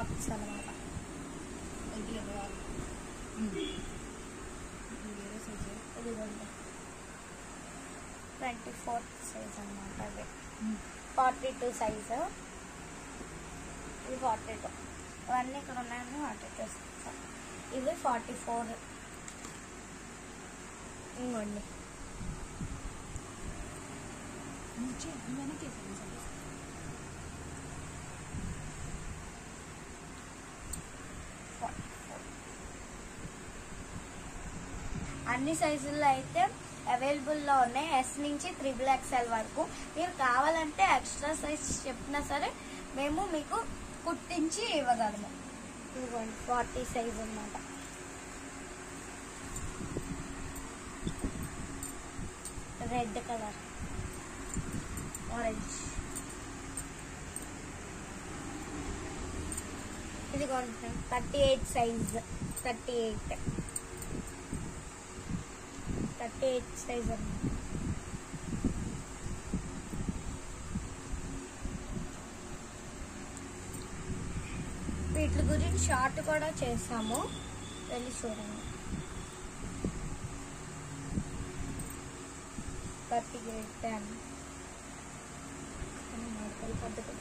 Tops అన్నమాట. ఇదిగోండి 24 size అన్నమాట. అదే 42 సైజు, ఇది 42. ఇవన్నీ ఇక్కడ ఉన్నాయని 42. ఇవి 44. ఇంకోండి అన్ని సైజుల్లో అయితే అవైలబుల్లో ఉన్నాయి. ఎస్ నుంచి 3XL వరకు. మీరు కావాలంటే ఎక్స్ట్రా సైజ్ చెప్పినా సరే మేము మీకు కుట్టించి ఇవ్వగలము. ఇదిగోండి 40 సైజ్ అన్నమాట. Red colour, orange. ఇదిగోండి 38 సైజ్, 38 సైజ్ అన్నమాట. వీటి గురించి షార్ట్ కూడా చేసాము, వెళ్ళి చూడండి. 38 పద్ధతి.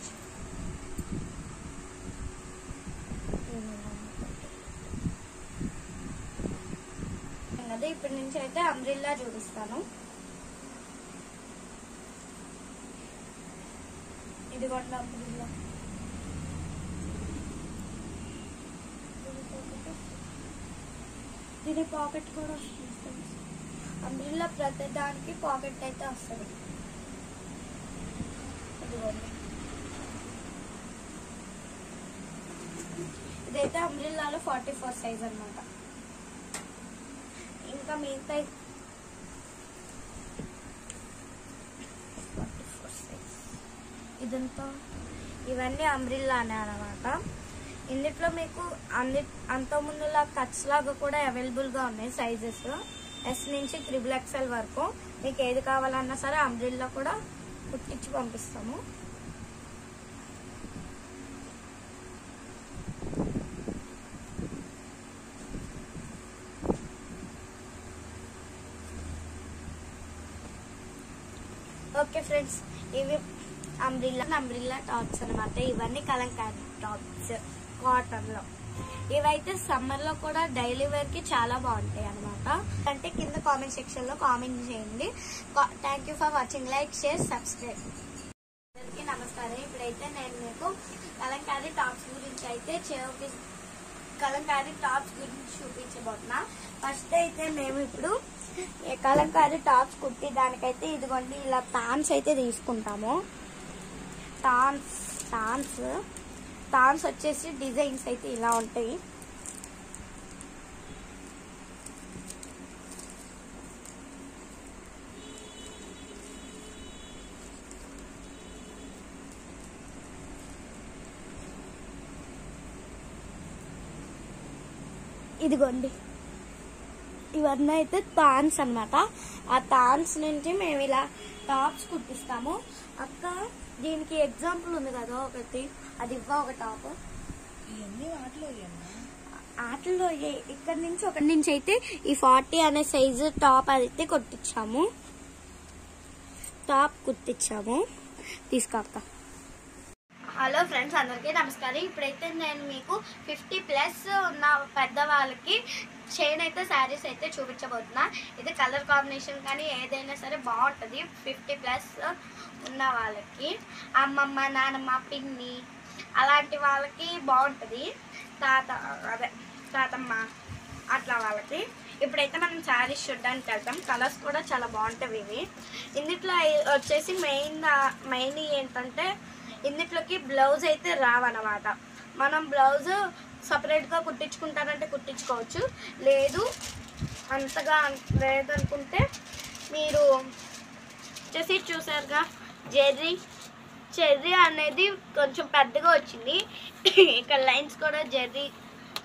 అదే ఇప్పటి నుంచి అయితే అంబ్రిల్లా చూపిస్తాను. ఇదిగోండి అంబ్రిల్లా. దీని పాకెట్ కూడా వస్తుంది. అంబ్రిల్లా ప్రతి దానికి పాకెట్ అయితే వస్తుంది. ఇదిగోండి ఇదైతే అంబ్రిల్లాలో 44 సైజ్ అన్నమాట. ఇంకా మిగతా 44 సైజ్. ఇదంతా ఇవన్నీ అంబ్రిల్లానే అన్నమాట. ఇందులో మీకు అంత ముందులా కట్స్ లాగా కూడా అవైలబుల్గా ఉన్నాయి సైజెస్. ఎస్ నుంచి 3XL వరకు. మీకు ఏది కావాలన్నా సరే అంబ్రిల్లా కూడా కుట్టించి పంపిస్తాము. ఓకే ఫ్రెండ్స్, ఇవి అంబ్రిల్లా టాప్స్ అనమాట. ఇవన్నీ కలంకారీ టాప్స్ కాటన్లో. ఇవైతే సమ్మర్లో కూడా డైలీ వేర్కి చాలా బాగుంటాయి అనమాట. అంటే కింద కామెంట్ సెక్షన్లో కామెంట్ చేయండి. Thank you for watching. Like, share, subscribe. అందరికీ నమస్కారం. ఇప్పుడైతే నేను మీకు కలంకారీ టాప్స్ గురించి చూపించబోతున్నా. ఫస్ట్ అయితే మేము ఇప్పుడు కలంకారీ టాప్స్ కుట్టి దానికైతే ఇదిగోండి ఇలా తాన్స్ అయితే తీసుకుంటాము. తాన్స్ వచ్చేసి డిజైన్స్ అయితే ఇలా ఉంటాయి. ఇదిగోండి ఇవన్నీ అయితే తాన్స్ అన్నమాట. ఆ తాన్స్ నుంచి మేము ఇలా టాప్స్ కుట్టిస్తాము. అక్క దీనికి ఎగ్జాంపుల్ ఉంది కదా ఒకటి, అది ఇవ్వ ఒక టాప్. ఆటల్లో ఇక్కడ నుంచి ఒకటి నుంచి అయితే ఈ 40 అనే సైజు టాప్ అయితే కుట్టించాము. తీసుకోక్క. హలో ఫ్రెండ్స్, అందరికీ నమస్కారం. ఇప్పుడైతే నేను మీకు 50+ ఉన్న పెద్దవాళ్ళకి చైన్ అయితే శారీస్ అయితే చూపించబోతున్నా. ఇది కలర్ కాంబినేషన్ కానీ ఏదైనా సరే బాగుంటుంది. 50+ ఉన్న వాళ్ళకి, అమ్మమ్మ, నానమ్మ, పిన్ని అలాంటి వాళ్ళకి బాగుంటుంది. తాతమ్మ అట్లా వాళ్ళకి. ఇప్పుడైతే మనం శారీస్ చూడడానికి వెళ్తాం. కలర్స్ కూడా చాలా బాగుంటాయి ఇవి. ఇందులో వచ్చేసి మెయిన్ ఏంటంటే ఇందులోకి బ్లౌజ్ అయితే రావన్నమాట. మనం బ్లౌజ్ సపరేట్గా కుట్టించుకుంటారంటే కుట్టించుకోవచ్చు. అంతగా లేదనుకుంటే మీరు వచ్చేసి చూసారుగా చెర్రీ అనేది కొంచెం పెద్దగా వచ్చింది. ఇక్కడ లైన్స్ కూడా జెర్రీ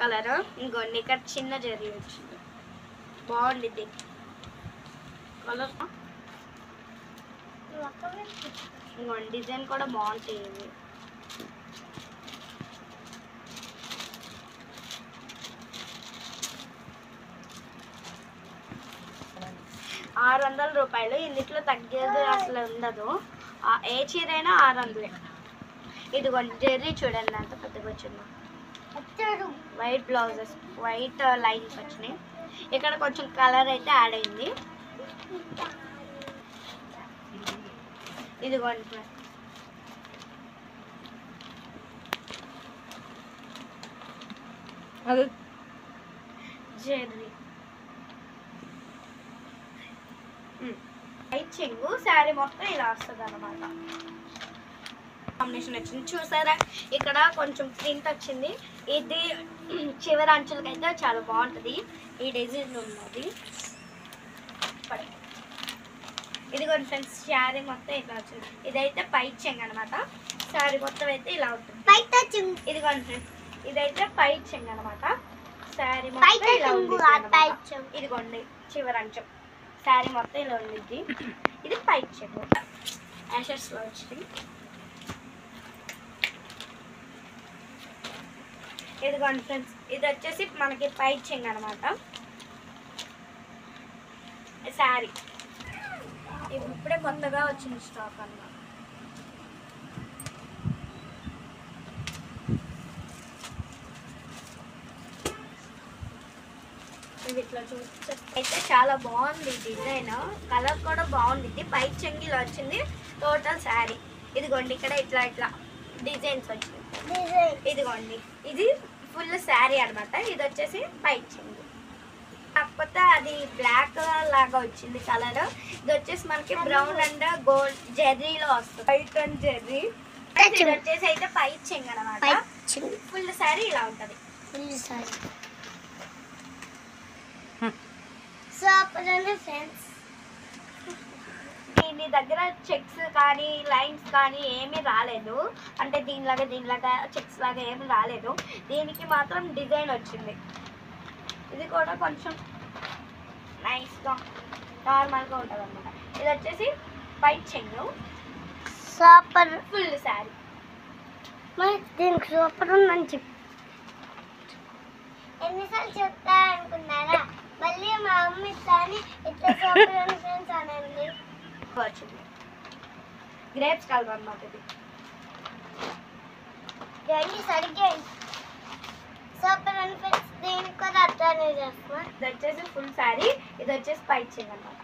కలర్. ఇంకోండి ఇక్కడ చిన్న జెర్రీ వచ్చింది. బాగుండిద్ది కలర్. ఇంకోండి డిజైన్ కూడా బాగుంటాయి. 600 రూపాయలు. ఇందులో తగ్గేది అసలు ఉండదు. ఏ చీర అయినా 600. ఇదిగోండి జెర్రీ చూడండి ఎంత పెద్దగా వచ్చిందో. వైట్ బ్లౌజెస్, వైట్ లైన్స్ వచ్చినాయి. ఇక్కడ కొంచెం కలర్ అయితే యాడ్ అయింది. ఇదిగోండి అది జెర్రీ వైట్ చెంగు. శారీ మొత్తం ఇలా వస్తుంది అన్నమాట. కాంబినేషన్ వచ్చింది చూసారా. ఇక్కడ కొంచెం ప్రింట్ వచ్చింది. ఇది చివరి అంచులకి అయితే చాలా బాగుంటుంది. ఈ డిజైన్ ఉన్నది. ఇదిగోండి ఫ్రెండ్స్ శారీ మొత్తం ఇలా వచ్చింది. ఇదైతే పై చెంగు అనమాట. శారీ మొత్తం అయితే ఇలా ఉంటుంది. ఇదిగోండి ఫ్రెండ్స్ ఇదైతే పై చెంగు అనమాట. శారీ మొత్తం ఇలా ఉంది. ఇదిగోండి చివరి అంచం. శారీ మొత్తం ఇలా ఉండిద్ది. ఇది పై చెంగు యాషెస్లో వచ్చింది. ఇదిగోండి ఫ్రెండ్స్ ఇది వచ్చేసి మనకి పై చెంగు అనమాట. శారీ ఇప్పుడే కొత్తగా వచ్చింది స్టాక్ అన్నమాట. ఇది ఇట్లా చూస్తే అయితే చాలా బాగుంది డిజైన్. కలర్ కూడా బాగుంది. పై చెంగిలో వచ్చింది టోటల్ శారీ. ఇదిగోండి ఇక్కడ ఇట్లా ఇట్లా డిజైన్స్ వచ్చింది. ఇదిగోండి ఇది ఫుల్ శారీ అనమాట. ఇది వచ్చేసి పై చెంగు. కాకపోతే అది బ్లాక్ లాగా వచ్చింది కలర్. ఇది వచ్చేసి మనకి బ్రౌన్ అండ్ గోల్డ్ జెర్రీలో వస్తుంది. White and Jerry. ఇది వచ్చేసి అయితే పై చెంగు అనమాట. ఫుల్ శారీ ఇలా ఉంటది. ఫుల్ శారీ దీని దగ్గర చెక్స్ కానీ లైన్స్ కానీ ఏమీ రాలేదు. అంటే దీనిలాగా చెక్స్ లాగా ఏమి రాలేదు. దీనికి మాత్రం డిజైన్ వచ్చింది. ఇది కూడా కొంచెం నైస్గా నార్మల్గా ఉంటుంది అనమాట. ఇది వచ్చేసి పై చెంగు సూపర్ ఫుల్ శారీ. దీనికి సూపర్ ఉందని చెప్పి ఎన్నిసార్లు చెప్తా అనుకున్నారా? మళ్ళీ మా అమ్మ ఇట్లాని ఇట్లా సూపర్ అని ఫ్రెండ్స్ అనండి. వచ్చింది గ్రేప్స్ కలర్ అన్నమాట. ఇది సరిగ్గా సూపర్ అని ఫ్రెండ్స్. దీనికి కూడా అట్లానే చేస్తాం. ఇది వచ్చేసి ఫుల్ శారీ. ఇది వచ్చేసి పై చెంగు అన్నమాట.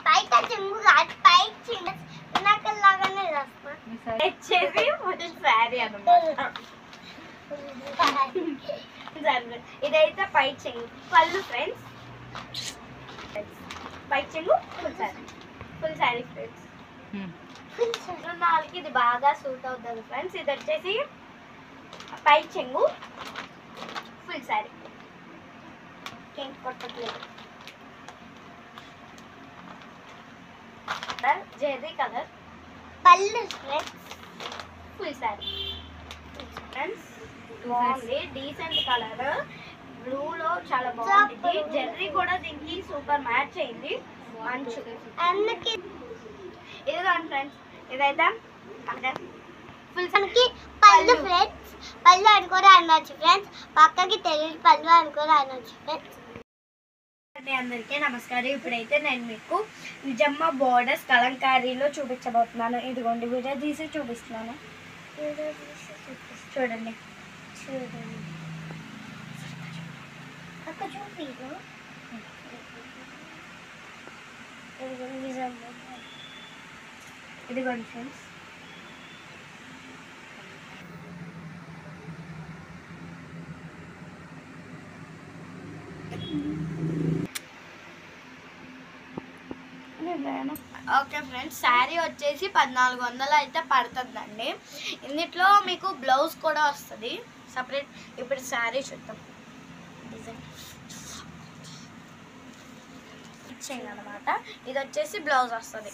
పైట చెంగు కాదు పై చెంగు లాగానే చేస్తాం. వచ్చేసి ఫుల్ శారీ అన్నమాట. ఇదైతే పై చెంగు పళ్ళు ఫ్రెండ్స్. పై చెంగు full sari. Full sari friends. నాలుగు ఇది బాగా సూట్ అవుతుంది ఫ్రెండ్స్. ఇది వచ్చేసి పై చెంగు ఫుల్ శారీ. కొట్టట్లేదు. జెర్రీ కలర్ పళ్ళు ఫ్రెండ్స్. Full sari friends. బాగుంది డీసెంట్ కలర్. బ్లూలో చాలా బాగుంది. జెర్రీ కూడా దీనికి సూపర్ మ్యాచ్ అయింది. మంచు ఇదిగో ఫ్రెండ్స్. ఇదైతే ఫుల్ శారీకి పళ్ళు ఫ్రెండ్స్. పళ్ళు అనుకోరా అనొచ్చు ఫ్రెండ్స్. పక్కకి తెలుగు పళ్ళు అనుకోరా అనొచ్చు ఫ్రెండ్స్. అందరికీ నమస్కారం. ఇప్పుడైతే నేను మీకు నిజమ్మ బోర్డర్స్ కలంకారీలో చూపించబోతున్నాను. ఇదిగోండి వీడియో తీసి చూపిస్తున్నాను. చూడండి చూడండి అక్క చూపి. ఇదిగోండి ఫ్రెండ్స్. ఓకే ఫ్రెండ్స్ శారీ వచ్చేసి 1400 అయితే పడుతుందండి. ఇందులో మీకు బ్లౌజ్ కూడా వస్తుంది సపరేట్. ఇప్పుడు శారీ చూద్దాం. డిజైన్ ఇచ్చేయండి అనమాట. ఇది వచ్చేసి బ్లౌజ్ వస్తుంది.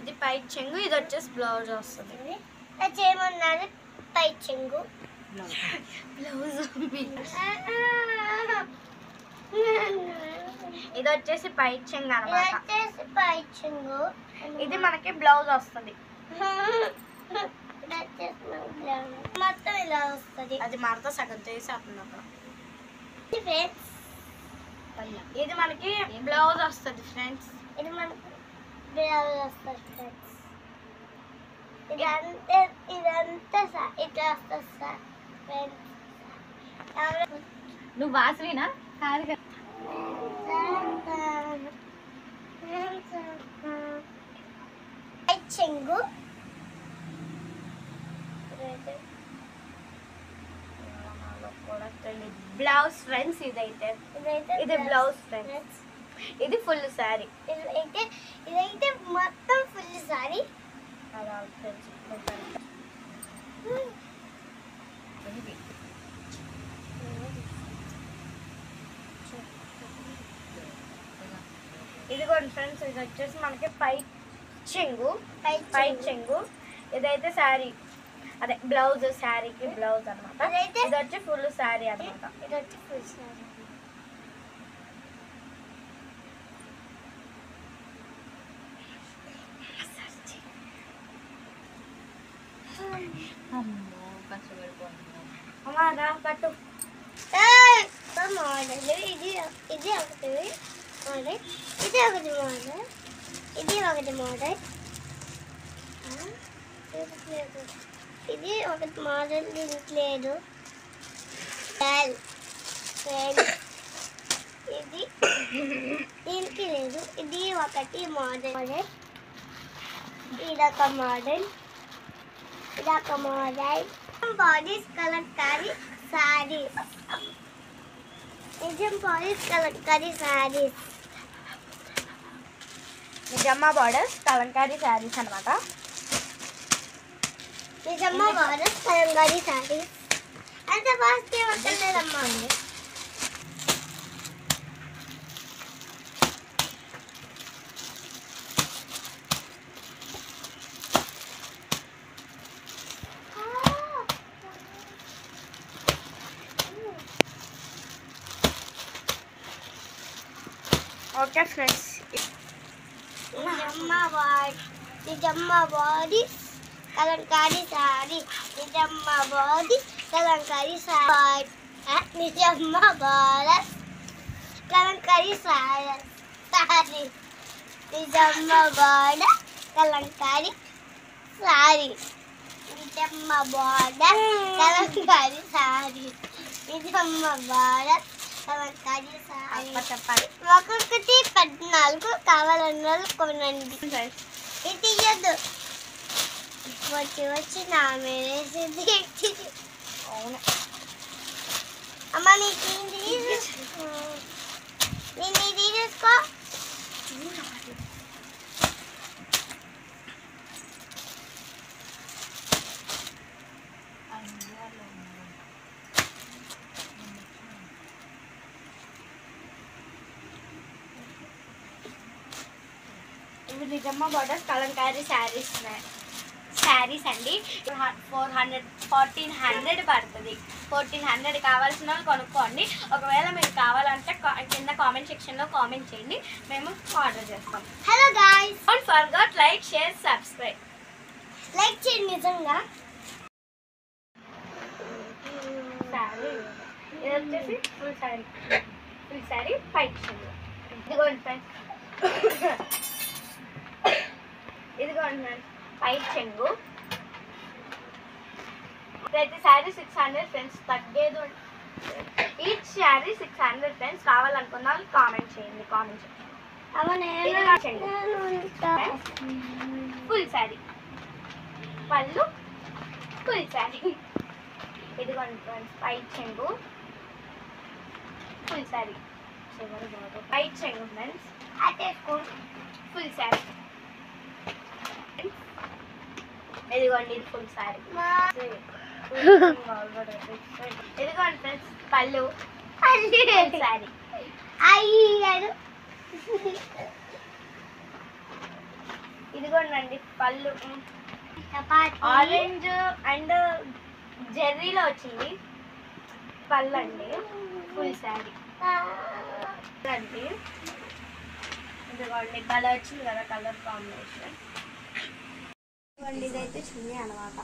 ఇది పై చెంగు. ఇది వచ్చేసి బ్లౌజ్ వస్తుంది. ఏమన్నారు పై చెంగు బ్లౌజ్. ఇది వచ్చేసి పై చెంగు అనమాట. ఇది మనకి బ్లౌజ్ వస్తుంది. మొత్తం ఇలా వస్తుంది. అది మరత సగం చేసి అప్పుడు ఇది మనకి బ్లౌజ్ వస్తుంది ఫ్రెండ్స్. ఇది మనకి బ్లౌజ్ వస్తుంది ఫ్రెండ్స్. ఇదంతా సార్ ఇట్లా వస్తుంది సార్ ఫ్రెండ్స్. నువ్వు వాసవినా కాదు కదా. చెంగు బ్లౌజ్ ఫ్రెండ్స్. ఇది బ్లౌజ్ ఫ్రెండ్స్. ఇది ఫుల్ సారీ. ఇదైతే మొత్తం ఫుల్ సారీ. ఇదిగోండి ఫ్రెండ్స్, ఇది వచ్చేసి మనకి పై చెంగు. ఇదైతే శారీ, అదే బ్లౌజ్, శారీకి బ్లౌజ్ అనమాట. ఇది వచ్చి ఫుల్ శారీ అనమాట. ఇది వచ్చి ఫుల్ సారీ. అమ్మారా కట్టు. మోడల్ ఇది ఒకటి మోడల్, ఇది ఒకటి మోడల్, ఇది ఒకటి మోడల్, ఇది ఒకటి మోడల్ దీనికి లేదు. ఇది దీనికి లేదు. ఇది ఒకటి మోడల్. ఇదొక మోడల్, ఇదొక మోడల్. బాడీస్ కలంకారీ సారీస్. నిజం బాడీస్ కలంకారీ సారీస్. నిజమ్మ బార్డర్స్ కలంకారీ శారీస్ అనమాట. నిజమ్మ బార్డర్స్ కలంకారీ సారీస్. అంత ఫాస్ట్ ఏమవుతుందమ్మా అండి. ఓకే ఫ్రెండ్స్, నిజమ్మ బాడీ కలంకారీ సారీ. నిజమ్మ బాడీ కలంకారీ సారీ. నిజమ్మ బార్డర్ కలంకారీ సారీ. నిజమ్మ బార్డర్ కలంకారీ సారీ. నిజమ్మ బార్డర్ కలంకారీ సారీ. నిజమ్మ బార్డర్ కలంకారీ సారీ. చెప్పాలి. ఒక్కొక్కటి 14 కావాలన్న వాళ్ళు కొనండి. ఇది తీయద్దు. వచ్చి నా మీరేసింది. అవును అమ్మ నీకు నేను ఇది తీసుకో. ఇవి నిజమ్మ బార్డర్స్ కలంకారీ శారీస్ అండి. 1400 పడుతుంది. 1400 కావాల్సిన వాళ్ళు కొనుక్కోండి. ఒకవేళ మీకు కావాలంటే కింద కామెంట్ సెక్షన్లో కామెంట్ చేయండి, మేము ఆర్డర్ చేస్తాం. Hello guys, don't forget like, share, subscribe. Like చేయండి. నిజంగా శారీ ఇది వచ్చేసి ఫుల్ శారీ పైకి ఇదిగోండి ఫ్రెండ్స్. ఇదిగోండి ఫ్రెండ్స్, పైకి చెంగు. ప్రతి శారీ 600 ఫ్రెండ్స్. తగ్గేది ఈచ్ శారీ 600 ఫ్రెండ్స్. కావాలనుకున్న వాళ్ళు కామెంట్ చేయండి. ఫుల్ శారీ పళ్ళు, ఫుల్ శారీ. ఇదిగోండి ఫ్రెండ్స్, పైకి చెంగు, ఫుల్ శారీ. పైకి చెంగు ఫ్రెండ్స్, ఫుల్ శారీ. ఇదిగోండి, ఇది ఫుల్ శారీ. ఇదిగోండి ఫ్రెండ్స్, పళ్ళు, ఫుల్ శారీ. ఇదిగోండి పళ్ళు. ఆరెంజ్ అండ్ జెర్రీలో వచ్చింది పళ్ళు అండి. ఫుల్ శారీ అండి. ఇదిగోండి కలర్ వచ్చింది కదా, కలర్ కాంబినేషన్. ఇదైతే చున్నీ అనమాట.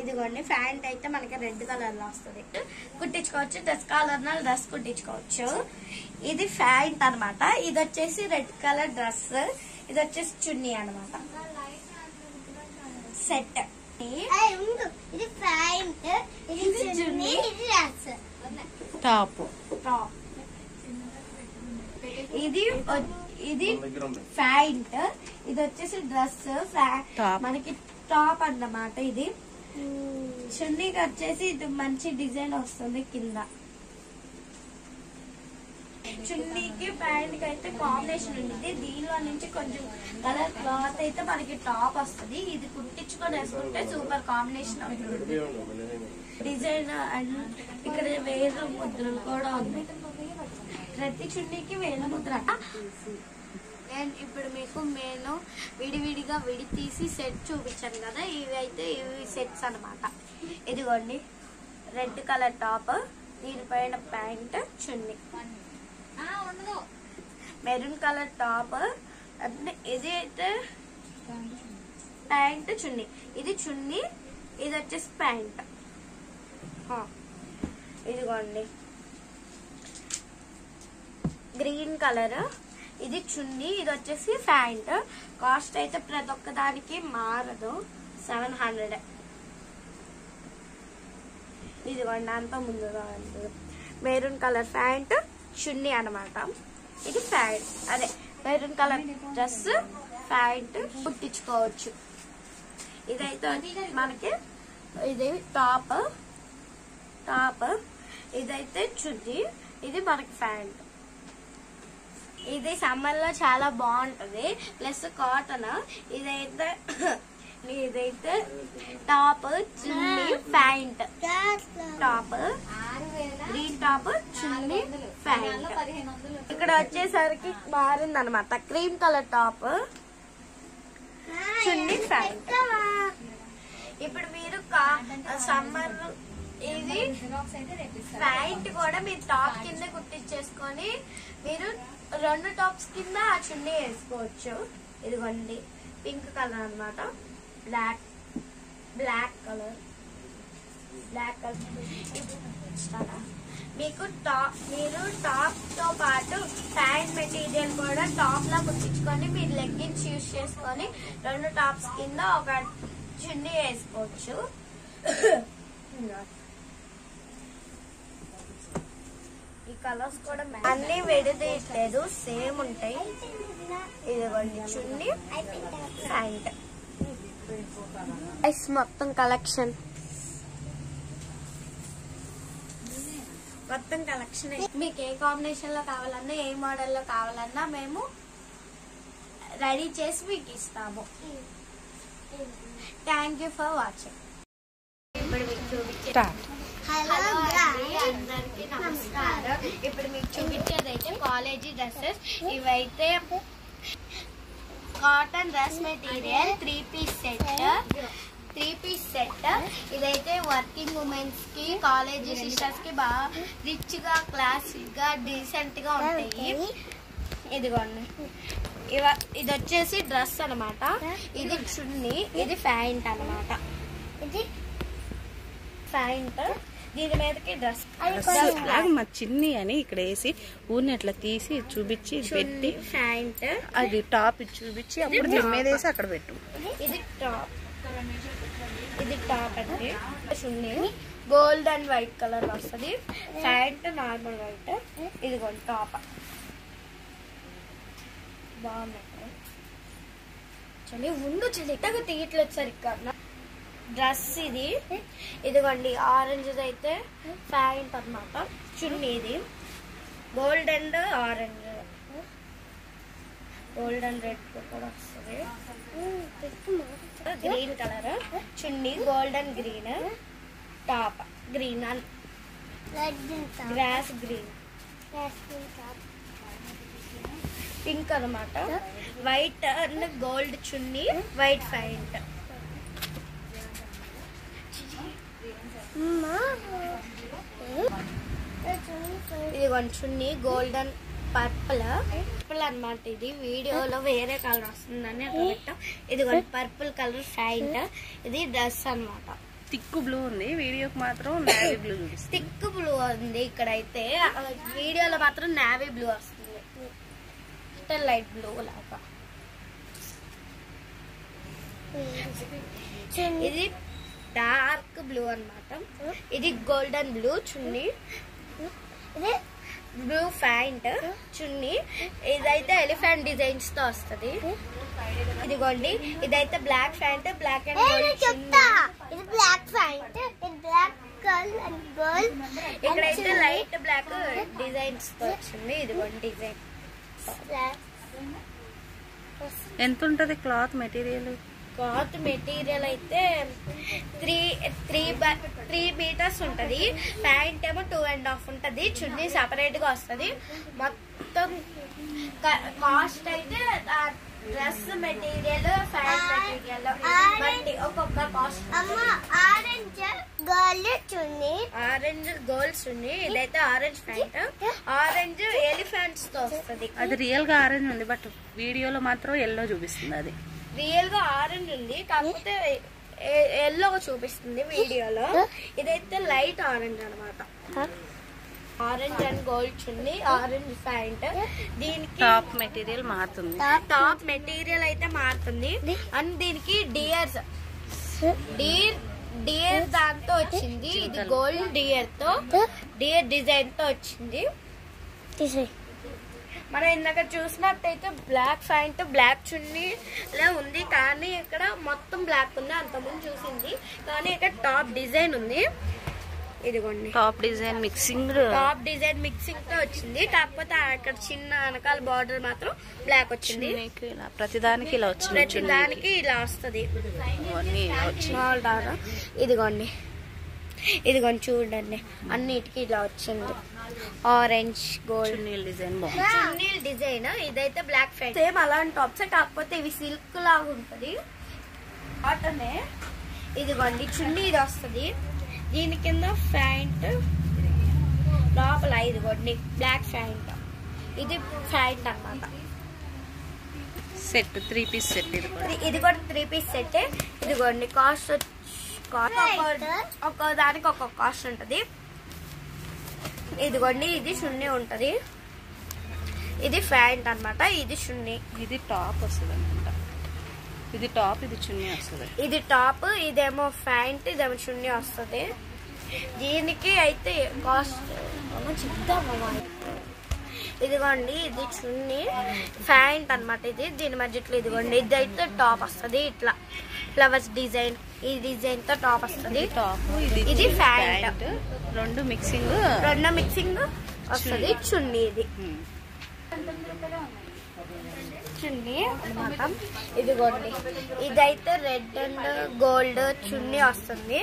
ఇదిగోండి ప్యాంట్ అయితే మనకి రెడ్ కలర్ లో వస్తుంది, కుట్టించుకోవచ్చు. డ్రెస్ కావాలన్నా డ్రెస్ కుట్టించుకోవచ్చు. ఇది ప్యాంట్ అన్నమాట. ఇది వచ్చేసి రెడ్ కలర్ డ్రెస్, ఇది వచ్చేసి చున్నీ అన్నమాట. సెట్ ఇది ప్యాంట్, ఇది చున్నీ, ఇది డ్రెస్, టాప్. ఇది ప్యాంట్, ఇది వచ్చేసి డ్రెస్, మనకి టాప్ అన్నమాట. ఇది చున్నీకి వచ్చేసి ఇది మంచి డిజైన్ వస్తుంది కింద. చున్నీకి ప్యాంట్ కి అయితే కాంబినేషన్ ఉంది. దీనిలో నుంచి కొంచెం కలర్ క్లాత్ అయితే మనకి టాప్ వస్తుంది. ఇది కుట్టించుకొని వేసుకుంటే సూపర్ కాంబినేషన్ అవుతుంది. డిజైన్ అండ్ ఇక్కడ వేలు ముద్రలు కూడా ఉన్నాయి. ప్రతి చున్నీకి వేలు ముద్ర. నేను ఇప్పుడు మీకు నేను విడివిడిగా తీసి సెట్ చూపించాను కదా, ఇవి సెట్స్ అన్నమాట. ఇదిగోండి రెడ్ కలర్ టాప్, దీనిపైన ప్యాంట్, చున్నీ. మెరూన్ కలర్ టాప్, ఇది అయితే ప్యాంట్, చున్నీ. ఇది చున్నీ, ఇది వచ్చేసి ప్యాంట్. ఇదిగోండి గ్రీన్ కలర్, ఇది చున్నీ, ఇది వచ్చేసి ప్యాంట్. కాస్ట్ అయితే ప్రతి ఒక్క దానికి మారదు, 700. ఇదిగోండి అంత ముందుగా మెరూన్ కలర్ ప్యాంట్, చున్నీ అన్నమాట. ఇది ప్యాంట్, అదే మెరూన్ కలర్ డ్రెస్, ప్యాంట్ కుట్టించుకోవచ్చు. ఇదైతే మనకి ఇది టాప్, ఇదైతే చున్నీ, ఇది మనకి ప్యాంట్. ఇది సమ్మర్ లో చాలా బాగుంటది, ప్లస్ కాటన్. ఇదైతే టాప్, చున్నీ, ప్యాంట్. టాప్ గ్రీన్ టాప్, చున్నీ, ప్యాంట్. ఇక్కడ వచ్చేసరికి మారింది అనమాట. క్రీమ్ కలర్ టాప్, చున్నీ, ప్యాంట్. ఇప్పుడు మీరు సమ్మర్ ఇది ప్యాంట్ కూడా మీరు టాప్ కింద కుట్టించేసుకొని మీరు 2 టాప్స్ కింద ఆ చున్నీ వేసుకోవచ్చు. ఇదిగోండి పింక్ కలర్ అన్నమాట. బ్లాక్ కలర్ మీకు మీరు టాప్ తో పాటు ప్యాంట్ మెటీరియల్ కూడా టాప్ లో కుట్టించుకొని మీరు లెగ్గిన్స్ యూజ్ చేసుకొని 2 టాప్స్ కింద ఒక చున్నీ వేసుకోవచ్చు. ఈ కలర్స్ కూడా అన్ని విడదీయట్లేదు, సేమ్ ఉంటాయి. ఇదిగోండి చున్నీ, ప్యాంట్. మొత్తం కలెక్షన్ మీకు ఏ కాంబినేషన్ లో కావాలన్నా, ఏ మోడల్ లో కావాలన్నా మేము రెడీ చేసి మీకు ఇస్తాము. Thank you for watching. ఇప్పుడు మీకు చూపించే హలో అందరికి నమస్కారం. ఇప్పుడు మీకు చూపించేది అయితే కాలేజీ డ్రెస్సెస్. ఇవైతే cotton dress material 3 piece set. ఇదైతే వర్కింగ్ ఉమెన్స్ కి, కాలేజీ సిస్టర్స్ కి బాగా రిచ్ గా, క్లాసిక్ గా, డీసెంట్ గా ఉంటాయి. ఇదిగోండి ఇది వచ్చేసి డ్రెస్ అన్నమాట. ఇది చున్నీ, ఇది ప్యాంట్ అన్నమాట. ఇది ప్యాంట్, దీని మీదకి డ్రెస్. మా చిన్ని అని ఇక్కడ వేసి ఊరిని అట్లా తీసి చూపించి పెట్టి ప్యాంట్, అది టాప్ చూపించి అప్పుడు దీని మీద వేసి అక్కడ పెట్టు. ఇది టాప్ అంటే చున్నీ గోల్డ్ అండ్ వైట్ కలర్ వస్తుంది. Pant normal white. ఇదిగోండి టాప్ బాగుంది. చలి ఉండు చిలిటగా తీయట్లేదు సరిగ్గా. డ్రెస్ ఇదిగోండి ఆరెంజ్ అయితే ప్యాంట్ అన్నమాట. చున్నీ ఇది gold and orange, gold and red కూడా వస్తుంది. Green colour chunni, gold and green. Top green and grass green, pink అన్నమాట. White and gold chunni, white pant. ఇదిగోండి చున్నీ గోల్డెన్ పర్పుల్ అన్నమాట. ఇది వీడియోలో వేరే కలర్ వస్తుందని అట్లా పెట్టాం. ఇదిగోండి పర్పుల్ కలర్ ప్యాంట్. ఇది డ్రెస్ అన్నమాట. థిక్ బ్లూ ఉంది, వీడియోకి మాత్రం నేవీ బ్లూ చూపిస్తుంది. థిక్ బ్లూ ఉంది ఇక్కడైతే, వీడియోలో మాత్రం నేవీ బ్లూ వస్తుంది, లైట్ బ్లూ లాగా. ఇది డార్క్ బ్లూ అన్నమాట. ఇది గోల్డెన్ బ్లూ చున్నీ, ఇది బ్లూ ప్యాంట్ చున్నీ. ఇదైతే ఎలిఫెంట్ డిజైన్స్ తో వస్తుంది. ఇదిగోండి, ఇదైతే black pant, black and gold chunni. ఇది బ్లాక్ ప్యాంట్, ఇది బ్లాక్ గర్ల్ అండ్ గర్ల్. ఇక్కడైతే లైట్ బ్లాక్ డిజైన్స్ తో వచ్చింది. ఇదిగోండి డిజైన్. ఎంత ఉంటది క్లాత్ మెటీరియల్? క్లాత్ మెటీరియల్ అయితే 3 మీటర్స్ ఉంటది. ప్యాంట్ ఏమో 2.5 ఉంటది. చున్నీ సెపరేట్ గా వస్తుంది. మొత్తం కాస్ట్ అయితే డ్రెస్ మెటీరియల్, ప్యాంట్ మెటీరియల్ బట్టి ఒక్కొక్క కాస్ట్. ఆరెంజ్ గర్ల్ చున్నీ, ఆరెంజ్ గోల్డ్ చున్నీ. ఇదైతే ఆరెంజ్ ప్యాంట్, ఆరెంజ్ ఎలిఫెంట్స్ తో వస్తుంది. అది రియల్ గా ఆరెంజ్ ఉంది, బట్ వీడియోలో మాత్రం ఎల్లో చూపిస్తుంది. అది రియల్ గా ఆరెంజ్ ఉంది, కాకపోతే ఎల్లో చూపిస్తుంది వీడియోలో. ఇదైతే లైట్ ఆరెంజ్ అన్నమాట. Orange and gold chunni, orange pant. దీనికి టాప్ మెటీరియల్ మారుతుంది. టాప్ మెటీరియల్ అయితే మారుతుంది. అండ్ దీనికి డియర్ దాంతో వచ్చింది. ఇది గోల్డ్ డియర్ డిజైన్ తో వచ్చింది. మనం ఇందాక చూసినట్టయితే బ్లాక్ ప్యాంట్, బ్లాక్ చున్నీ ఉంది, కానీ ఇక్కడ మొత్తం బ్లాక్ ఉంది. అంతకుముందు చూసింది, కానీ ఇక్కడ టాప్ డిజైన్ ఉంది. ఇదిగోండి, టాప్ డిజైన్ మిక్సింగ్ తో వచ్చింది. కాకపోతే అక్కడ చిన్న వెనకాల బార్డర్ మాత్రం బ్లాక్ వచ్చింది. ప్రతిదానికి ఇలా వచ్చింది, ప్రతిదానికి ఇలా వస్తుంది. ఇదిగోండి చూడండి, అన్నిటికీ ఇలా వచ్చింది. ఆరెంజ్ గోల్డ్ చున్నీల్ డిజైన్. ఇదైతే బ్లాక్ ప్యాంట్, సేమ్ అలాంటి టాప్స్, కాకపోతే ఇవి సిల్క్ లాగా ఉంటది, కాటన్. ఇదిగోండి చున్నీ ఇది వస్తుంది. దీని కింద ప్యాంట్, లోపల ఇదిగోండి బ్లాక్ ప్యాంట్. ఇది ప్యాంట్ అన్నమాట. Set 3 piece set. ఇది కూడా 3 పీస్ సెట్. ఇదిగోండి కాస్ట్ ఒక్కో దానికి ఒక్కొక్క కాస్ట్ ఉంటది. ఇదిగోండి, ఇది చున్నీ ఉంటది. ఇది ప్యాంట్ అన్నమాట. ఇది చున్నీ, ఇది టాప్ వస్తుంది అనుకుంటా. ఇది టాప్, ఇది చున్నీ వస్తుంది. ఇది టాప్, ఇదేమో ప్యాంట్, ఇదేమో చున్నీ వస్తుంది. దీనికి అయితే కాస్ట్ చెప్తామా. ఇదిగోండి, ఇది చున్నీ, ప్యాంట్ అన్నమాట. ఇది దీని మధ్యలో ఇదిగోండి, ఇది అయితే టాప్ వస్తుంది. ఇట్లా ఫ్లవర్స్ డిజైన్, ఈ డిజైన్ తో టాప్ వస్తుంది. ఇది ప్యాంట్. రెండు మిక్సింగ్ వస్తుంది. చున్నీ, ఇది చున్నీ అన్నమాట. ఇదిగోండి, ఇదైతే రెడ్ అండ్ గోల్డ్ చున్నీ వస్తుంది.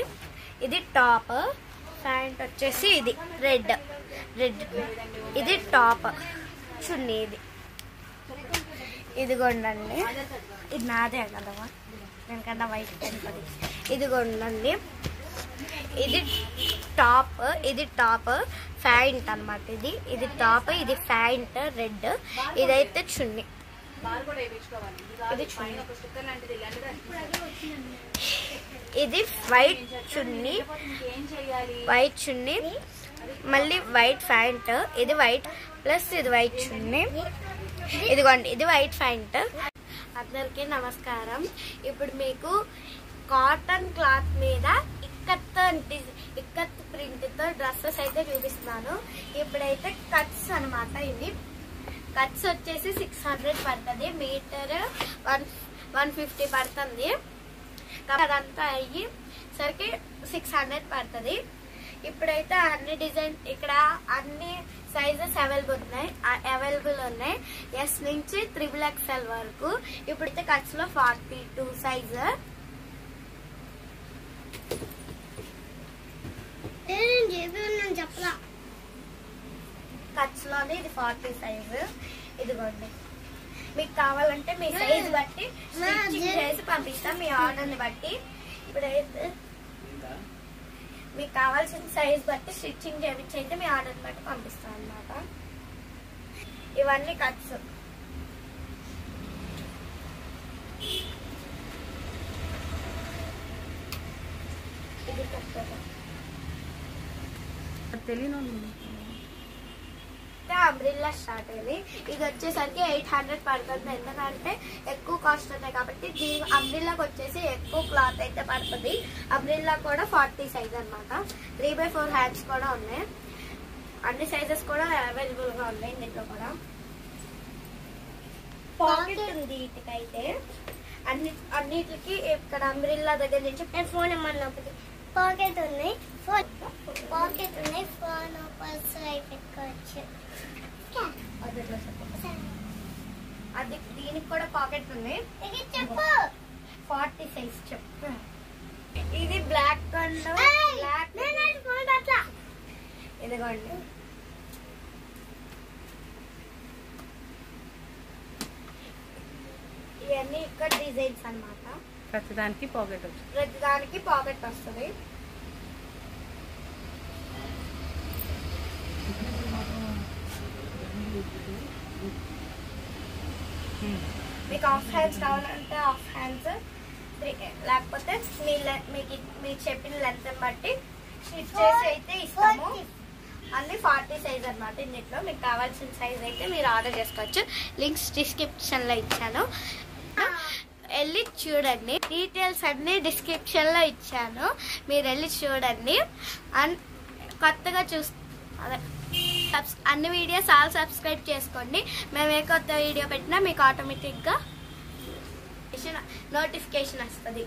ఇది టాప్, ప్యాంట్ వచ్చేసి ఇది రెడ్. ఇది టాప్ చున్నీ. ఇదిగోండి, ఇది నాదే కదమ్మా, దానికన్నా వైట్ కనపడి. ఇదిగోండి, ఇది టాప్ ప్యాంట్ అన్నమాట. ఇది టాప్, ఇది ప్యాంట్ రెడ్. ఇదైతే చున్నీ. ఇది వైట్ చున్నీ, మళ్ళీ వైట్ ప్యాంట్. ఇది వైట్ ప్లస్ ఇది వైట్ చున్నీ. ఇదిగోండి, ఇది వైట్ ప్యాంట్. అందరికీ నమస్కారం. ఇప్పుడు మీకు కాటన్ క్లాత్ మీద ఇక్కత్ ప్రింట్ తో డ్రెస్సెస్ అయితే చూపిస్తున్నాను. ఇప్పుడైతే కట్స్ అన్నమాట. ఇవి కట్స్ వచ్చేసి 600 పడుతుంది. మీటర్ 150 పడుతుంది. అదంతా అయ్యి సరికి 600 పడుతుంది. ఇప్పుడైతే అన్ని డిజైన్, ఇక్కడ అన్ని సైజెస్ అవైలబుల్ ఉన్నాయి. ఎస్ నుంచి 3XL వరకు. ఇప్పుడైతే కట్స్ లో 42 సైజు. చెప్పలా, కట్స్ లోనే ఇది 40 సైజు. ఇదిగోండి, మీకు కావాలంటే మీ సైజ్ బట్టి స్టిచ్చింగ్ చేసి పంపిస్తాం, మీ ఆర్డర్ ని బట్టి. ఇప్పుడైతే మీకు కావాల్సిన సైజ్ బట్టి స్టిచ్చింగ్ చేయించి అయితే మీ ఆర్డర్ బట్టి పంపిస్తాం అన్నమాట. ఇవన్నీ కట్స్. ఇది తెలియను అంబ్రిల్లా స్టార్ట్ అయింది. ఇది వచ్చేసరికి 800 పడుతుంది, ఎందుకంటే ఎక్కువ కాస్ట్ ఉంటాయి కాబట్టి. దీని అంబ్రిల్లాకి వచ్చేసి ఎక్కువ క్లాత్ అయితే పడుతుంది. అంబ్రిల్లా కూడా 40 సైజ్ అనమాట. 3/4 హ్యాండ్స్ కూడా ఉన్నాయి. అన్ని సైజెస్ కూడా అవైలబుల్ గా ఉన్నాయి. దీంట్లో కూడా పాకెట్ ఉంది. వీటికైతే అన్నిటికి ఇక్కడ అంబ్రిల్లా దగ్గర నుంచి ఫోన్ ఏమన్నా పాకెట్ ఉన్నాయి, పాకెట్ ఉన్నాయి, ఫోన్ పెట్టుకోవచ్చు. అది దీనికి కూడా పాకెట్ ఉంది. చెప్పు 40 సైజ్ చెప్పు. ఇది బ్లాక్ కలర్, బ్లాక్ ఇదిగోండి. ఇవన్నీ ఇక్కడ డిజైన్స్ అన్నమాట. ప్రతిదానికి పాకెట్ వచ్చింది. ప్రతిదానికి పాకెట్ వస్తుంది. మీకు ఆఫ్ హ్యాండ్స్ కావాలంటే ఆఫ్ హ్యాండ్స్, లేకపోతే మీకు చెప్పిన లెంత్ బట్టి స్టిచ్ చేసి అయితే ఇస్తాము. అన్ని 40 సైజ్ అనమాట. ఇందులో మీకు కావాల్సిన సైజ్ అయితే మీరు ఆర్డర్ చేసుకోవచ్చు. లింక్స్ డిస్క్రిప్షన్ లో ఇచ్చాను, వెళ్ళి చూడండి. డీటెయిల్స్ అన్ని డిస్క్రిప్షన్ లో ఇచ్చాను, మీరు వెళ్ళి చూడండి. అండ్ కొత్తగా అదే అన్ని వీడియోస్ ఆల్ సబ్స్క్రైబ్ చేసుకోండి. మేము ఏ కొత్త వీడియో పెట్టినా మీకు ఆటోమేటిక్గా నోటిఫికేషన్ వస్తుంది.